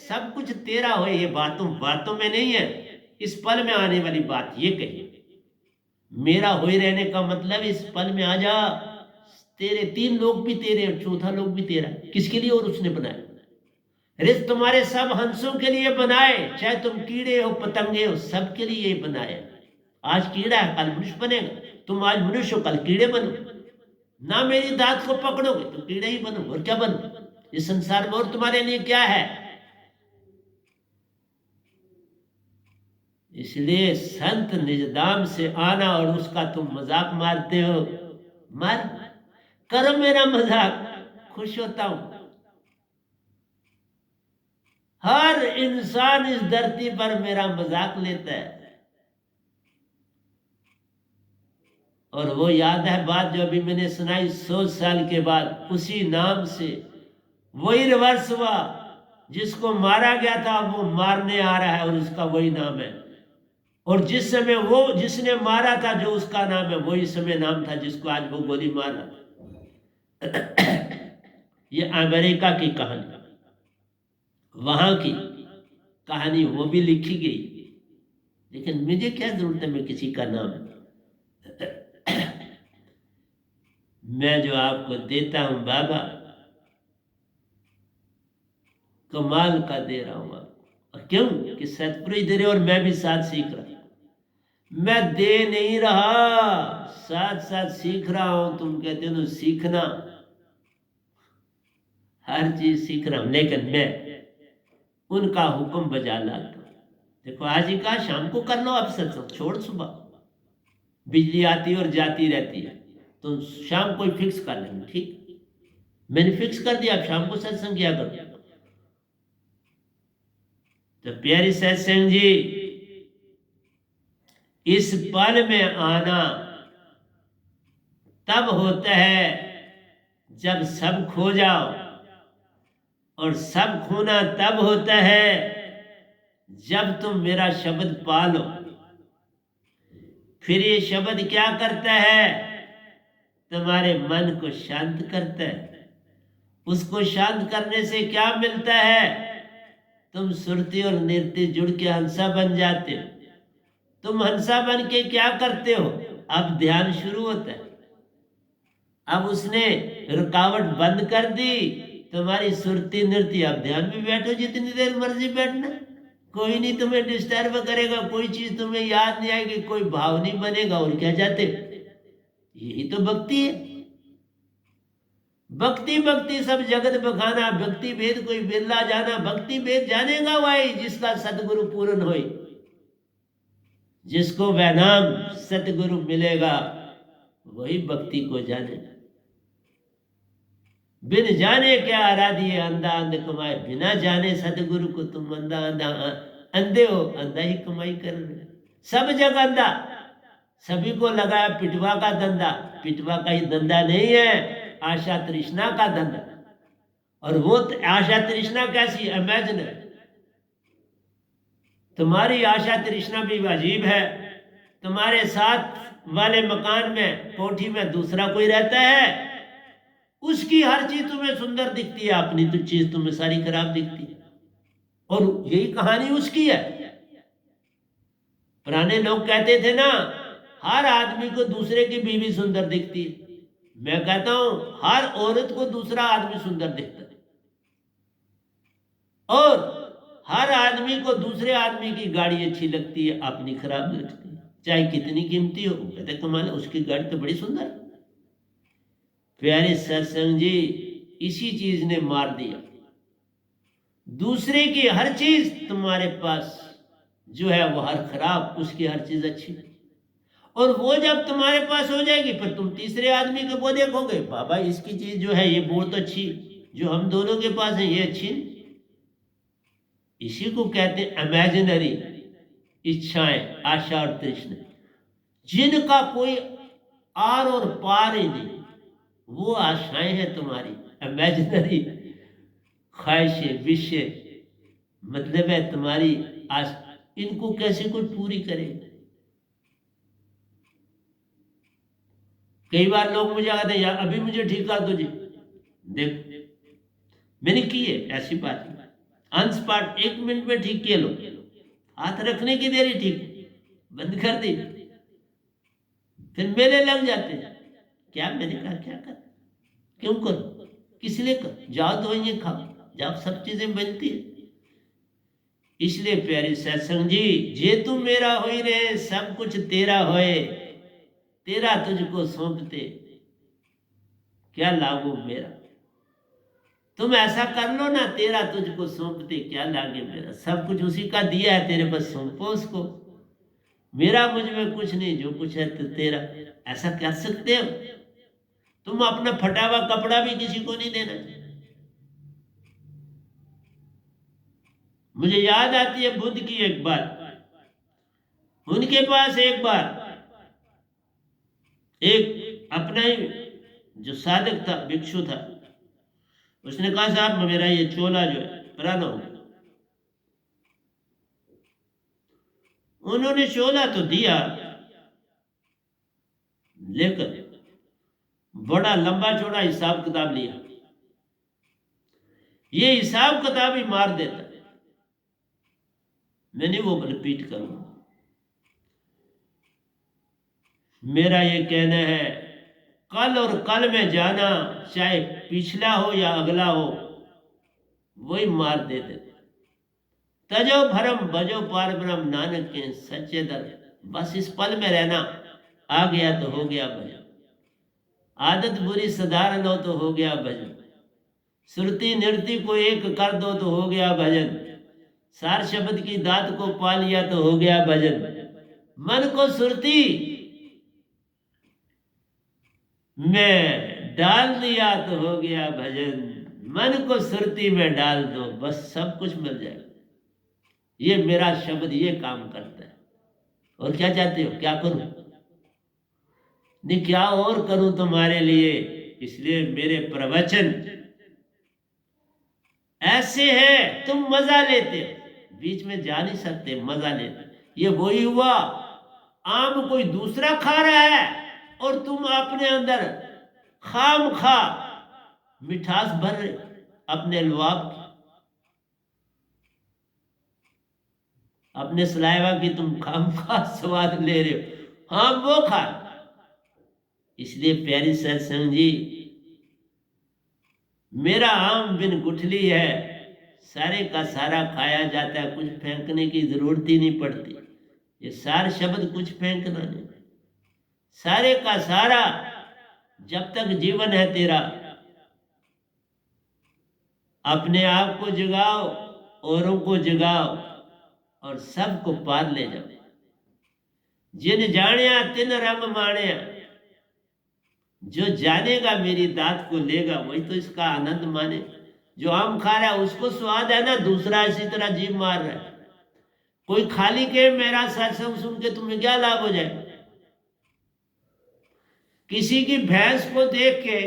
Speaker 1: सब कुछ तेरा हो। ये बातों में नहीं है, इस पल में आने वाली बात ये कही। मेरा हो ही रहने का मतलब इस पल में आ जा, तेरे तीन लोग भी तेरे, चौथा लोग भी तेरा। किसके लिए? और उसने बनाया। रिज़्क़ तुम्हारे सब हंसों के लिए बनाए, चाहे तुम कीड़े हो पतंगे हो, सबके लिए बनाए। आज कीड़ा है कल मनुष्य बनेगा, तुम आज मनुष्य हो कल कीड़े बनो। ना मेरी दात को पकड़ोगे तो कीड़े ही बनो, और क्या बनो इस संसार में। और तुम्हारे लिए क्या है? इसलिए संत निजदाम से आना और उसका तुम मजाक मारते हो। मार करो मेरा मजाक, खुश होता हूं। हर इंसान इस धरती पर मेरा मजाक लेता है। और वो याद है बात जो अभी मैंने सुनाई, 100 साल के बाद उसी नाम से वही रिवर्स हुआ। जिसको मारा गया था वो मारने आ रहा है और उसका वही नाम है। और जिस समय वो जिसने मारा था जो उसका नाम है, वही समय नाम था जिसको आज वो गोली मारा। ये अमेरिका की कहानी, वहां की कहानी वो भी लिखी गई। लेकिन मुझे क्या जरूरत है मैं किसी का नाम मैं जो आपको देता हूं बाबा, कमाल का दे रहा हूं आपको। क्यों? कि सतपुरुष दे रहे और मैं भी साथ सीख रहा हूं। मैं दे नहीं रहा, साथ साथ सीख रहा हूं। तुम कहते हो सीखना, हर चीज सीख रहा हूं, लेकिन मैं उनका हुक्म बजा लाता हूं। देखो आज ही कहा शाम को कर लो आप सत्संग, छोड़ सुबह। बिजली आती और जाती रहती है, तो शाम को फिक्स कर लेंगे। ठीक, मैंने फिक्स कर दिया, आप शाम को सत्संग किया करो। तो प्यारी सत्संग जी, इस पल में आना तब होता है जब सब खो जाओ, और सब खोना तब होता है जब तुम मेरा शब्द पालो। फिर ये शब्द क्या करता है? तुम्हारे मन को शांत करता है। उसको शांत करने से क्या मिलता है? तुम सुरती और नृत्य जुड़ के हंसा बन जाते हो। तुम हंसा बन के क्या करते हो? अब ध्यान शुरू होता है। अब उसने रुकावट बंद कर दी, तुम्हारी सुरती नृत्य। अब ध्यान में बैठो जितनी देर मर्जी बैठना, कोई नहीं तुम्हें डिस्टर्ब करेगा, कोई चीज तुम्हें याद नहीं आएगी, कोई भाव नहीं बनेगा। और क्या चाहते? यही तो भक्ति है। भक्ति भक्ति सब जगत बखाना, भक्ति भेद कोई बिरला जाना। भक्ति भेद जानेगा वही जिसका सतगुरु पूर्ण होए। जिसको वह नाम सतगुरु मिलेगा वही भक्ति को जानेगा। बिन जाने क्या आराधिए अंधा अंध कमाए। बिना जाने सतगुरु को तुम अंधा अंधे हो, अंधा ही कमाई कर रहे। सब जगह अंधा, सभी को लगाया पिटवा का धंधा। पिटवा का ही धंधा नहीं है, आशा तृष्णा का धंधा। और वो आशा तृष्णा कैसी? इमेजिन, तुम्हारी आशा तृष्णा भी अजीब है। तुम्हारे साथ वाले मकान में कोठी में दूसरा कोई रहता है, उसकी हर चीज तुम्हें सुंदर दिखती है, अपनी तो चीज तुम्हें सारी खराब दिखती है। और यही कहानी उसकी है। पुराने लोग कहते थे ना, हर आदमी को दूसरे की बीवी सुंदर दिखती है। मैं कहता हूं हर औरत को दूसरा आदमी सुंदर दिखता है, और हर आदमी को दूसरे आदमी की गाड़ी अच्छी लगती है, अपनी खराब लगती है, चाहे कितनी कीमती हो। कहते कमाल, उसकी गाड़ी तो बड़ी सुंदर। प्यारे सत्संग जी, इसी चीज ने मार दिया। दूसरे की हर चीज तुम्हारे पास जो है वो हर खराब, उसकी हर चीज अच्छी। और वो जब तुम्हारे पास हो जाएगी फिर तुम तीसरे आदमी के वो देखोगे, बाबा इसकी चीज जो है ये बहुत अच्छी, जो हम दोनों के पास है ये अच्छी नहीं। इसी को कहते हैं इमेजिनरी इच्छाएं, आशा और तृष्णा, जिनका कोई आर और पार ही नहीं, वो आशाएं हैं तुम्हारी, इमेजिनरी ख्वाहिशें, विषय, मतलब है तुम्हारी आश। इनको कैसे कोई पूरी करे? कई बार लोग मुझे कहते हैं यार अभी मुझे ठीक कर दो जी, देख मैंने की है ऐसी बात, ऑन स्पॉट 1 मिनट में ठीक किए लो, हाथ रखने की देरी ठीक बंद कर दी, फिर मेले लग जाते हैं। क्या? मैंने कहा क्या कर, क्यों करो, किस लिए कर, जाओ तो ये खाओ, जाओ सब चीजें बनती है। इसलिए प्यारी सत्संग जी, जे तू मेरा हो ही रहे, सब कुछ तेरा होए, तेरा तुझको सौंपते क्या लागू मेरा। तुम ऐसा कर लो ना, तेरा तुझको सौंपते क्या लागे मेरा, सब कुछ उसी का दिया है, तेरे पास सौंपो उसको, मेरा मुझ में कुछ नहीं, जो कुछ है तो तेरा। ऐसा कर सकते हो? तुम अपना फटा हुआ कपड़ा भी किसी को नहीं देना। मुझे याद आती है बुद्ध की एक बात। उनके पास एक बार एक अपना ही जो साधक था, भिक्षु था, उसने कहा साहब मेरा ये चोला जो है पुराना हो गया। उन्होंने चोला तो दिया, लेकर बड़ा लंबा चौड़ा हिसाब किताब लिया। ये हिसाब किताब ही मार देता, मैंने वो रिपीट करूंगा। मेरा ये कहना है, कल और कल में जाना, चाहे पिछला हो या अगला हो, वही मार देते। तजो भरम बजो पार ब्रह्म, नानक के सच्चे दर। बस इस पल में रहना, आ गया तो हो गया भजन, आदत बुरी सुधार लो तो हो गया भजन, श्रुति नृति को एक कर दो तो हो गया भजन, सार शब्द की दात को पा लिया तो हो गया भजन, मन को सुरती में डाल दिया तो हो गया भजन, मन को सुरती में डाल दो बस सब कुछ मिल जाएगा। ये मेरा शब्द ये काम करता है। और क्या चाहते हो, क्या करूं? नहीं, क्या और करूं तुम्हारे लिए। इसलिए मेरे प्रवचन ऐसे हैं, तुम मजा लेते हो, बीच में जा नहीं सकते, मजा लेते। ये वही हुआ, आम कोई दूसरा खा रहा है और तुम अपने अंदर खाम खा मिठास भर रहे अपने लुआब की, अपने सलाइवा की तुम खाम खा स्वाद ले रहे हो, हाँ वो खा। इसलिए प्यारी सत्संग जी, मेरा आम बिन गुठली है, सारे का सारा खाया जाता है, कुछ फेंकने की जरूरत ही नहीं पड़ती। ये सार शब्द कुछ फेंकना नहीं, सारे का सारा जब तक जीवन है तेरा, अपने आप को जगाओ, औरों को जगाओ और सबको पार ले जाओ। जिन जानिया तिन रंग मानिया, जो जानेगा मेरी दात को लेगा, वही तो इसका आनंद माने। जो आम खा रहा है उसको स्वाद है ना, दूसरा इसी तरह जीव मार रहा है। कोई खाली के मेरा सत्संग सुन के तुम्हें क्या लाभ हो जाए? किसी की भैंस को देख के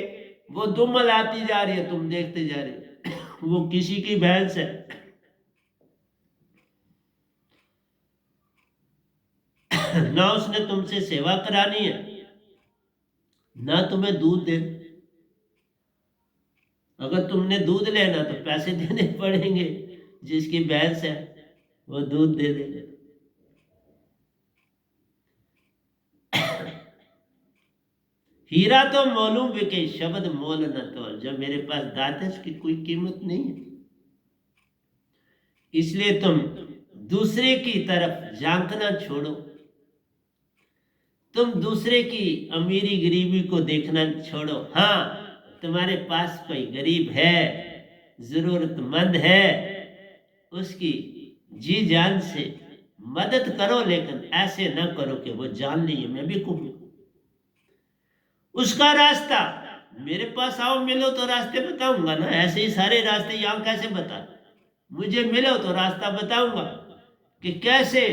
Speaker 1: वो दुम्मल आती जा रही है, तुम देखते जा रहे हो, वो किसी की भैंस है। ना उसने तुमसे सेवा करानी है, ना तुम्हें दूध दे। अगर तुमने दूध लेना तो पैसे देने पड़ेंगे, जिसकी भैंस है वो दूध दे दे। हीरा तो मोलूम बिके, शब्द मोल न तोल। जब मेरे पास दात है उसकी कोई कीमत नहीं है। इसलिए तुम दूसरे की तरफ झांकना छोड़ो, तुम दूसरे की अमीरी गरीबी को देखना छोड़ो। हाँ, तुम्हारे पास कोई गरीब है, जरूरतमंद है, उसकी जी जान से मदद करो, लेकिन ऐसे ना करो कि वो जान ली मैं भी कुछ उसका रास्ता। मेरे पास आओ, मिलो तो रास्ते बताऊंगा ना, ऐसे ही सारे रास्ते यहाँ कैसे बता। मुझे मिलो तो रास्ता बताऊंगा कि कैसे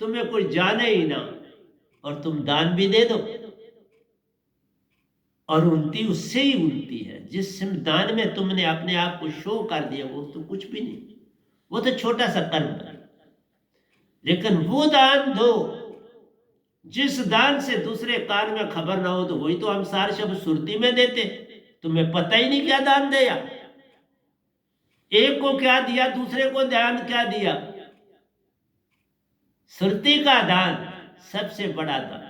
Speaker 1: तुम्हें कोई जाने ही ना और तुम दान भी दे दो। और उन्नति उससे ही उन्नति है जिस दान में तुमने अपने आप को शो कर दिया, वो तो कुछ भी नहीं, वो तो छोटा सा कर्म है। लेकिन वो दान दो जिस दान से दूसरे कान में खबर ना हो, तो वही तो हम सार शब्द सुरती में देते, तुम्हें पता ही नहीं क्या दान दिया, एक को क्या दिया, दूसरे को दान क्या दिया। सुरती का दान सबसे बड़ा दान।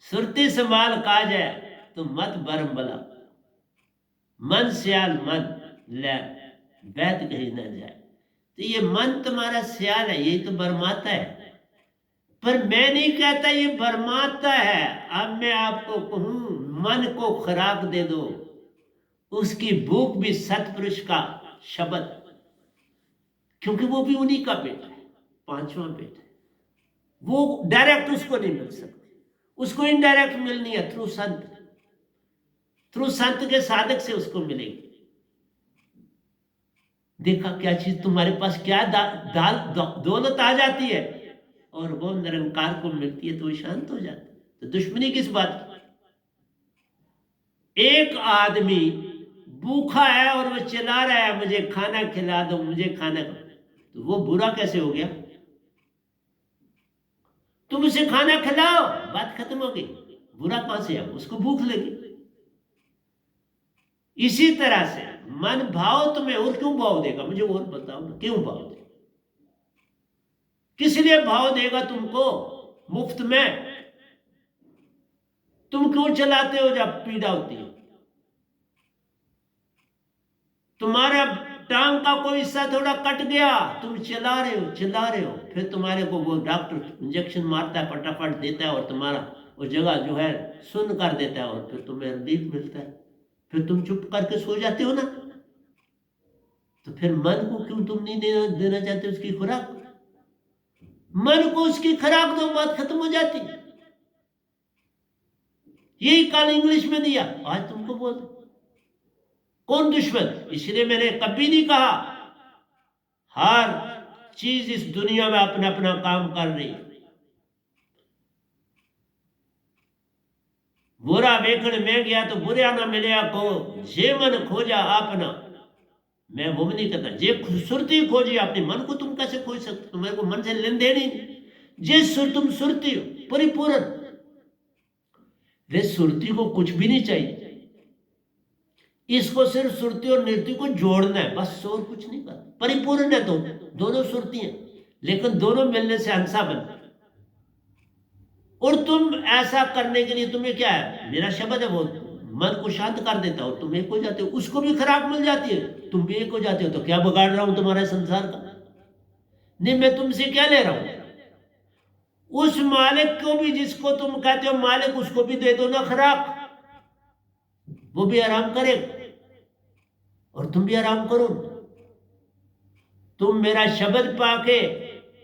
Speaker 1: सुरती संभाल काज है तो मत बरम बला, मन सियाल मन ले वैद कहीं न जाए। तो ये मन तुम्हारा सियाल है, यही तो बरमाता है। पर मैं नहीं कहता ये बरमाता है। अब मैं आपको कहूं, मन को खुराक दे दो, उसकी भूख भी सतपुरुष का शब्द, क्योंकि वो भी उन्हीं का बेटा है, पांचवा बेटा है। वो डायरेक्ट उसको नहीं मिल सकती, उसको इनडायरेक्ट मिलनी है थ्रू संत, थ्रू संत के साधक से उसको मिलेगी। देखा क्या चीज तुम्हारे पास क्या दौलत आ जाती है और वो निरंकार को मिलती है तो वो शांत हो जाता है। तो दुश्मनी किस बात की? एक आदमी भूखा है और वो चिल्ला रहा है मुझे खाना खिला दो, मुझे खाना, तो वो बुरा कैसे हो गया? तुम उसे खाना खिलाओ, बात खत्म हो गई। बुरा कहां से है? उसको भूख लगी। इसी तरह से मन भाव तुम्हें और क्यों भाव देगा? मुझे और बताओ ना, क्यों भाव देगा? किस लिए भाव देगा तुमको मुफ्त में? तुम क्यों चलाते हो जब पीड़ा होती है? तुम्हारा टांग का कोई हिस्सा थोड़ा कट गया, तुम चिल्ला रहे हो, फिर तुम्हारे को वो डॉक्टर इंजेक्शन मारता है, फटाफट देता है और तुम्हारा वो जगह जो है सुन्न कर देता है और फिर तुम्हें रिलीफ मिलता है, फिर तुम चुप करके सो जाते हो ना। तो फिर मन को क्यों तुम नहीं देना चाहते उसकी खुराक? मन को उसकी खुराक दो, बात खत्म हो जाती। यही कल इंग्लिश में दिया, आज तुमको बोल दो। कौन दुश्मन? इसलिए मैंने कभी नहीं कहा हर चीज इस दुनिया में अपना अपना काम कर रही है। बुरा वेखण में गया तो बुरा ना मिलया को, जे मन खोजा अपना। मैं वो नहीं कहता जे सुरती खोजी अपने मन को, तुम कैसे खोज सकते? तुम्हारे को मन से लेन देन ही नहीं। जे तुम सुरती हो परिपूर्ण, वे सुरती को कुछ भी नहीं चाहिए, इसको सिर्फ सुरती और नृत्य को जोड़ना है बस, और कुछ नहीं करना। परिपूर्ण है तो दोनों सुरती हैं, लेकिन दोनों मिलने से हंसा बनता। और तुम ऐसा करने के लिए तुम्हें क्या है, मेरा शब्द है वो मन को शांत कर देता हो, तुम एक हो जाते हो, उसको भी खराब मिल जाती है, तुम भी एक हो जाते हो। तो क्या बिगाड़ रहा हूं तुम्हारे संसार का? नहीं, मैं तुमसे क्या ले रहा हूं? उस मालिक को भी, जिसको तुम कहते हो मालिक, उसको भी दे दो ना खराब, वो भी आराम करे और तुम भी आराम करो। तुम मेरा शब्द पाके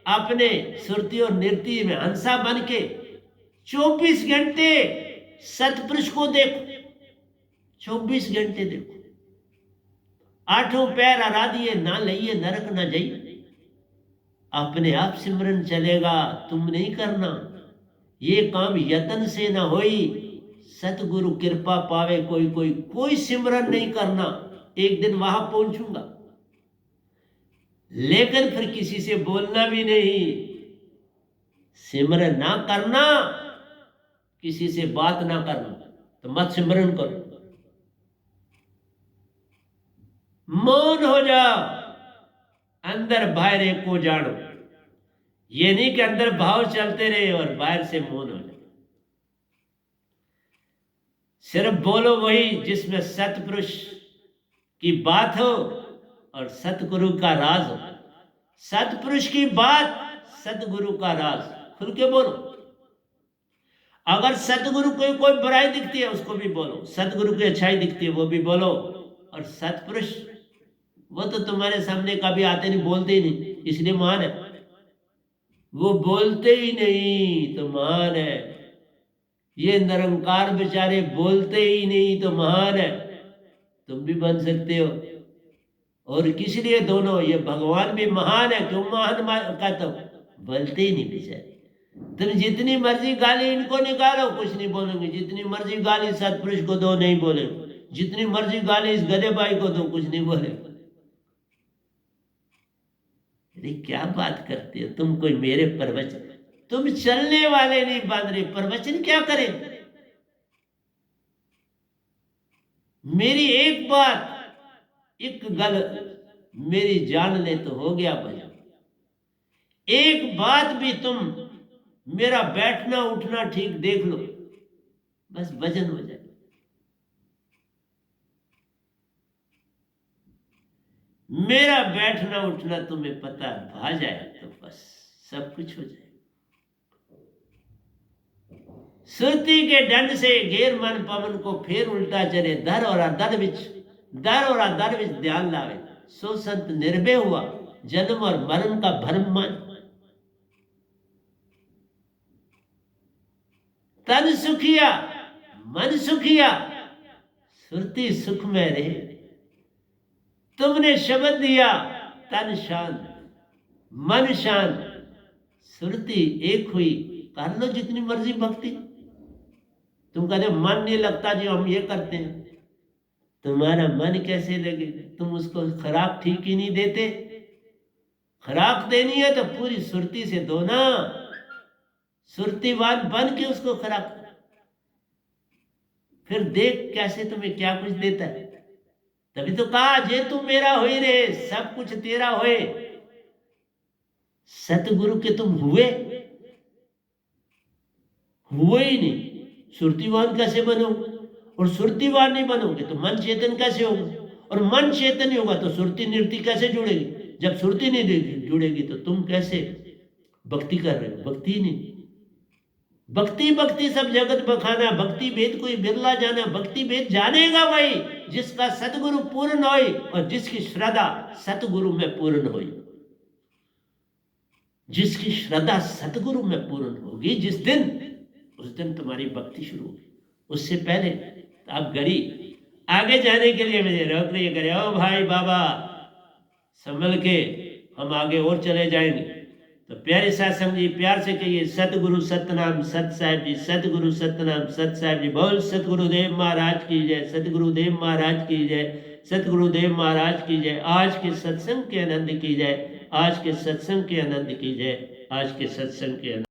Speaker 1: अपने सुरती और नृत्य में हंसा बन के 24 घंटे सतपुरुष को देखो, 24 घंटे देखो। आठों पैर आराधिए ना लइए नरक ना जाइए। अपने आप सिमरन चलेगा, तुम नहीं करना। ये काम यत्न से ना होई, सतगुरु कृपा पावे कोई कोई। कोई सिमरन नहीं करना, एक दिन वहां पहुंचूंगा, लेकिन फिर किसी से बोलना भी नहीं। सिमरन ना करना, किसी से बात ना करना, तो मत सिमरन करो। मौन हो जाओ, अंदर बाहर एक को जानो। ये नहीं कि अंदर भाव चलते रहे और बाहर से मौन हो जाए। सिर्फ बोलो वही जिसमें सतपुरुष की बात हो और सतगुरु का राज हो। सतपुरुष की बात, सतगुरु का राज, खुल के बोलो। अगर सतगुरु को कोई बुराई दिखती है उसको भी बोलो, सतगुरु की अच्छाई दिखती है वो भी बोलो। और सतपुरुष वो तो तुम्हारे सामने कभी आते नहीं, बोलते ही नहीं, इसलिए महान है। वो बोलते ही नहीं तो महान है। ये निरंकार बेचारे बोलते ही नहीं तो महान है। तुम भी बन सकते हो। और किस लिए दोनों, ये भगवान भी महान है, क्यों महान का, तो बोलते ही नहीं बेचारे। तुम जितनी मर्जी गाली इनको निकालो कुछ नहीं बोलेंगे, जितनी मर्जी गाली सतपुरुष को दो नहीं बोलेंगे, जितनी मर्जी गाली इस गधे भाई को दो कुछ नहीं बोलेंगे। अरे क्या बात करते हो तुम, कोई मेरे प्रवचन, तुम चलने वाले नहीं बांध रहे, प्रवचन क्या करें। मेरी एक बात, एक गल मेरी जान ले तो हो गया भजन। एक बात भी तुम मेरा बैठना उठना ठीक देख लो, बस भजन हो जाए। मेरा बैठना उठना तुम्हें पता भा जाए तो बस सब कुछ हो जाए। सुरती के दंड से घेर मन पवन को फेर उल्टा चले, दर और दर विच ध्यान लावे, सो संत निर्भय हुआ, जन्म और मरण का भ्रम मन। तन सुखिया मन सुखिया, सुरती सुख में रहे। तुमने शब्द दिया तन शांत मन शांत, सुरती एक हुई, कर लो जितनी मर्जी भक्ति। तुम कहते मन नहीं लगता जी हम ये करते हैं, तुम्हारा मन कैसे लगेगा, तुम उसको खुराक ठीक ही नहीं देते। खुराक देनी है तो पूरी सुरती से दो ना, सुरतीवान बन के उसको खुराक, फिर देख कैसे तुम्हें क्या कुछ देता है। तभी तो कहा जे तू मेरा होई रे, सब कुछ तेरा होए। सतगुरु के तुम हुए ही नहीं, सुरतीवान कैसे बनोगे। और सुरतीवान नहीं बनोगे तो मन चेतन कैसे होगा, और मन चेतन नहीं होगा तो सुरती निरति कैसे जुड़ेगी। जब सुरती नहीं जुड़ेगी तो तुम कैसे भक्ति कर रहे हो। भक्ति नहीं, भक्ति सब जगत बखाना, भक्ति भेद कोई बिरला जाना। भक्ति भेद जानेगा वही जिसका सतगुरु पूर्ण होए और जिसकी श्रद्धा सतगुरु में पूर्ण होई। जिसकी श्रद्धा सतगुरु में पूर्ण होगी जिस दिन, उस दिन तुम्हारी भक्ति शुरू होगी। उससे पहले आप घड़ी आगे जाने के लिए मुझे रोक नहीं करे, ओ भाई बाबा संभल के, हम आगे और चले जाएंगे। तो प्यारे सत्संग जी प्यार से कहिए सतगुरु सतनाम सत साहिब जी, सतगुरु सतनाम सत साहिब जी। बोल सतगुरुदेव महाराज की जय, सतगुरुदेव महाराज की जय, सतगुरुदेव महाराज की जय। आज के सत्संग के आनंद की जय, आज के सत्संग के आनंद की जय, आज के सत्संग के आनंद।